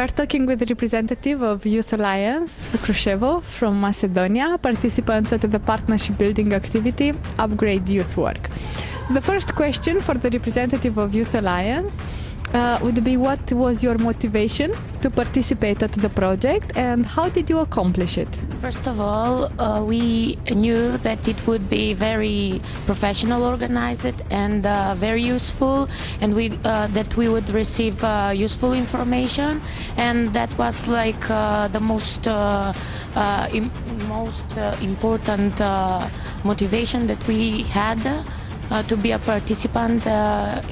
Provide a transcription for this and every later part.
We're talking with the representative of Youth Alliance, Krusevo, from Macedonia, participants at the partnership building activity Upgrade Youth Work. The first question for the representative of Youth Alliance would be, what was your motivation to participate at the project and how did you accomplish it? First of all, we knew that it would be very professional organized and very useful, and that we would receive useful information, and that was like the most important motivation that we had to be a participant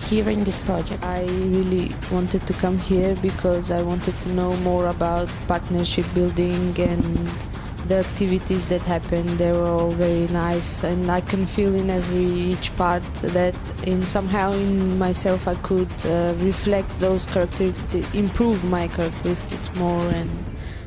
here in this project. I really wanted to come here because I wanted to know more about partnership building, and the activities that happened. They were all very nice, and I can feel in each part that somehow in myself I could reflect those characteristics, improve my characteristics more and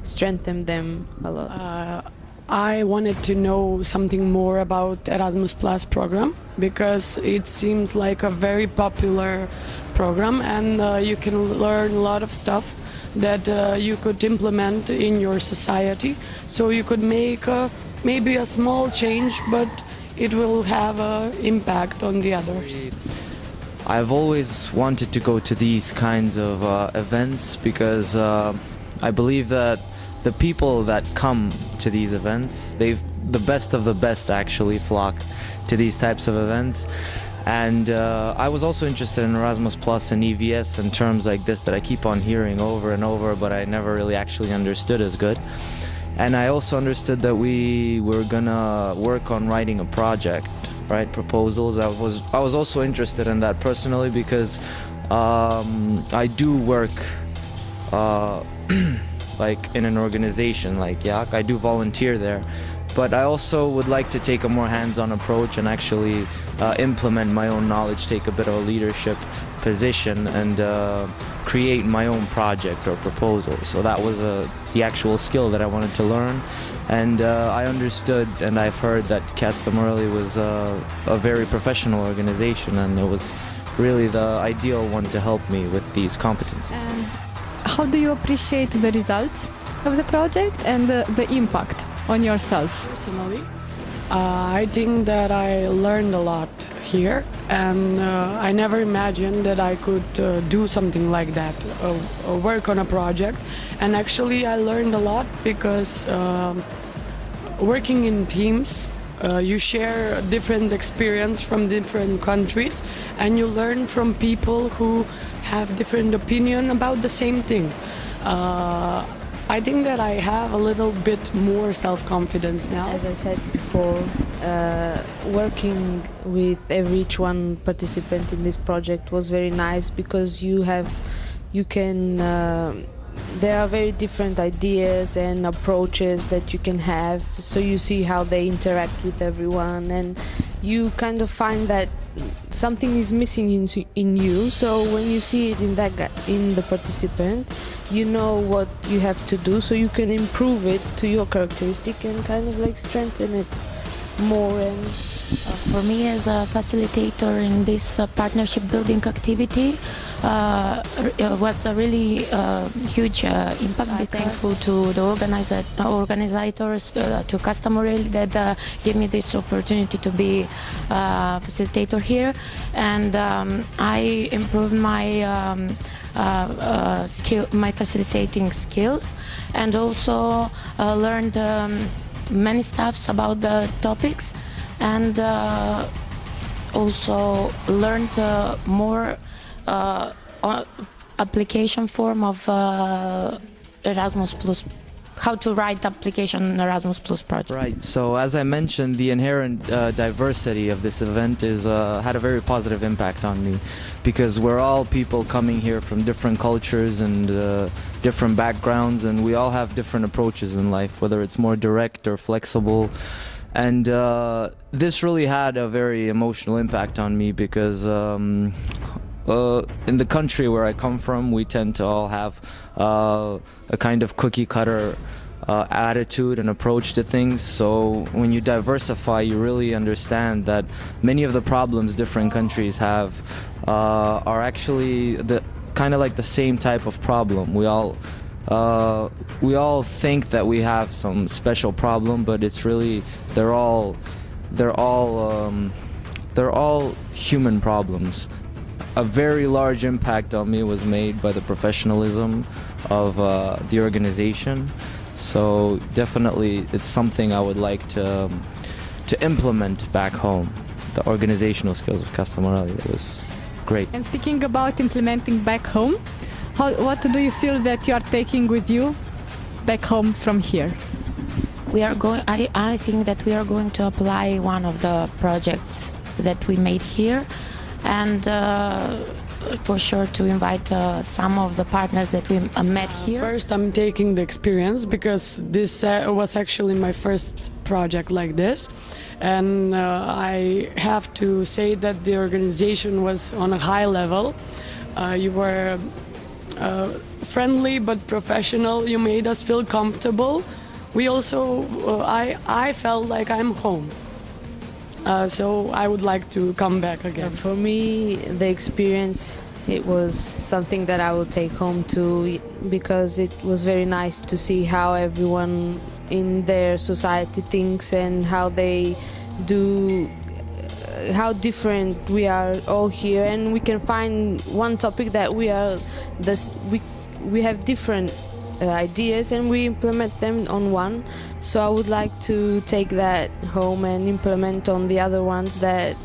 strengthen them a lot. I wanted to know something more about Erasmus Plus program because it seems like a very popular program, and you can learn a lot of stuff that you could implement in your society. So you could make maybe a small change, but it will have an impact on the others. I've always wanted to go to these kinds of events because I believe that the people that come to these events, the best of the best actually flock to these types of events. And I was also interested in Erasmus Plus and EVS and terms like this that I keep on hearing over and over, but I never really actually understood as good. And I also understood that we were gonna work on writing a project, right? Proposals. I was also interested in that personally because I do work like in an organization like YAK. I do volunteer there, but I also would like to take a more hands-on approach and actually implement my own knowledge, take a bit of a leadership position, and create my own project or proposal. So that was the actual skill that I wanted to learn, and I understood and I've heard that Testimonies was a very professional organization, and it was really the ideal one to help me with these competencies. How do you appreciate the results of the project and the impact on yourself? Personally, I think that I learned a lot here, and I never imagined that I could do something like that, work on a project. And actually I learned a lot because working in teams, you share different experience from different countries, and you learn from people who have different opinion about the same thing. I think that I have a little bit more self-confidence now. As I said before, working with each one participant in this project was very nice because there are very different ideas and approaches that you can have, so you see how they interact with everyone, and you kind of find that something is missing in you. So when you see it in the participant, you know what you have to do, so you can improve it to your characteristic and kind of like strengthen it more. And for me, as a facilitator in this partnership building activity, it was a really huge impact. I'm thankful to the organizers, to Testimonies that gave me this opportunity to be a facilitator here, and I improved my my facilitating skills, and also learned many stuffs about the topics, and also learned more application form of Erasmus Plus, how to write application Erasmus Plus project. Right, so as I mentioned, the inherent diversity of this event had a very positive impact on me, because we're all people coming here from different cultures and different backgrounds, and we all have different approaches in life, whether it's more direct or flexible. And this really had a very emotional impact on me because in the country where I come from, we tend to all have a kind of cookie-cutter attitude and approach to things. So when you diversify, you really understand that many of the problems different countries have are actually kind of like the same type of problem. We all We all think that we have some special problem, but it's really they're all human problems. A very large impact on me was made by the professionalism of the organization. So definitely, it's something I would like to implement back home. The organizational skills of Castamorelli, it was great. And speaking about implementing back home, what do you feel that you are taking with you back home from here? We are going. I think that we are going to apply one of the projects that we made here, and for sure to invite some of the partners that we met here. First, I'm taking the experience because this was actually my first project like this, and I have to say that the organization was on a high level. You were friendly but professional. You made us feel comfortable. We also, I felt like I'm home. So I would like to come back again. For me, the experience, it was something that I will take home too, because it was very nice to see how everyone in their society thinks and how they do, how different we are all here, and we can find one topic that we have different ideas and we implement them on one. So I would like to take that home and implement on the other ones that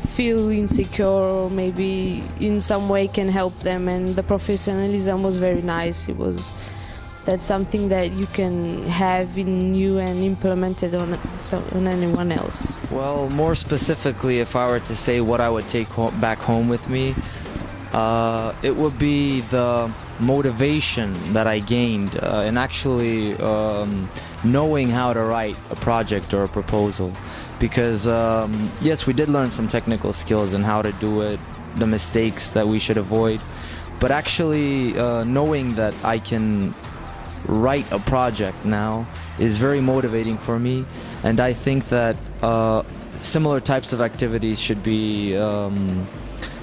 feel insecure or maybe in some way can help them. And the professionalism was very nice. That's something that you can have in you and implement it on anyone else. Well, more specifically, if I were to say what I would take back home with me, it would be the motivation that I gained in actually knowing how to write a project or a proposal. Because yes, we did learn some technical skills and how to do it, the mistakes that we should avoid, but actually knowing that I can write a project now is very motivating for me. And I think that similar types of activities should be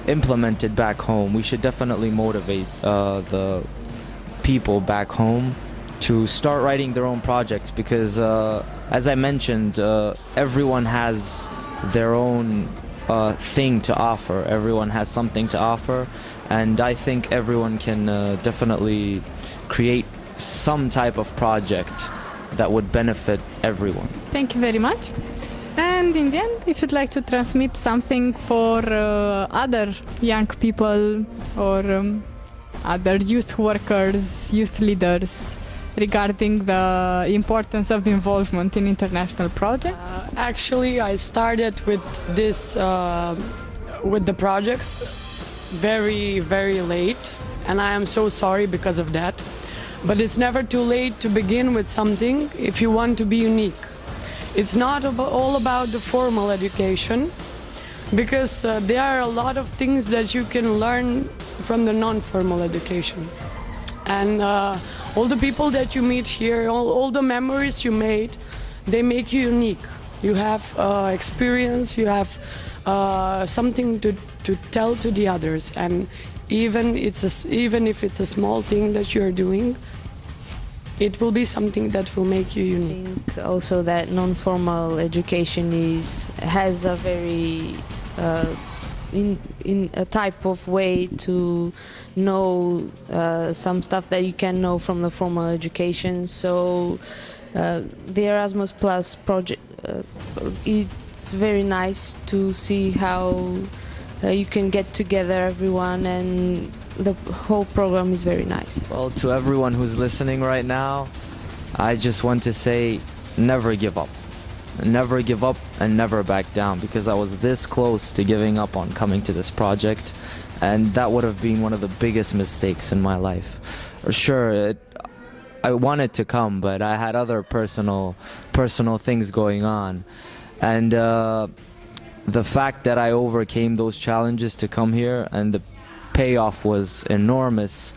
implemented back home. We should definitely motivate the people back home to start writing their own projects, because as I mentioned, everyone has their own thing to offer. Everyone has something to offer, and I think everyone can definitely create some type of project that would benefit everyone. Thank you very much. And in the end, if you'd like to transmit something for other young people or other youth workers, youth leaders, regarding the importance of involvement in international projects? Actually, I started with this, with the projects very, very late, and I am so sorry because of that. But it's never too late to begin with something if you want to be unique. It's not all about the formal education, because there are a lot of things that you can learn from the non-formal education. And all the people that you meet here, all the memories you made, they make you unique. You have experience, you have something to tell to the others. And even if it's a small thing that you're doing, it will be something that will make you unique. I think also that non-formal education has a very in a type of way to know some stuff that you can know from the formal education. So the Erasmus Plus project, it's very nice to see how you can get together everyone, and the whole program is very nice. Well, to everyone who's listening right now, I just want to say, never give up. Never give up and never back down, because I was this close to giving up on coming to this project, and that would have been one of the biggest mistakes in my life. Sure, I wanted to come, but I had other personal things going on, and the fact that I overcame those challenges to come here and the payoff was enormous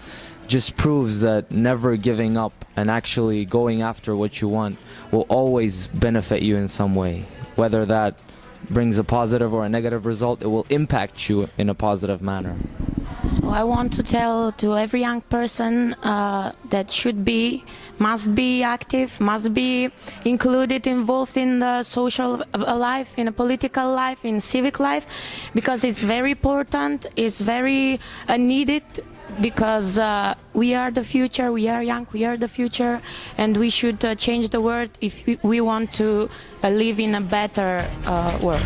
just proves that never giving up and actually going after what you want will always benefit you in some way. Whether that brings a positive or a negative result, it will impact you in a positive manner. So I want to tell to every young person that must be active, must be included, involved in the social life, in the political life, in civic life, because it's very important, it's very needed, because we are the future, we are young, we are the future, and we should change the world if we want to live in a better world.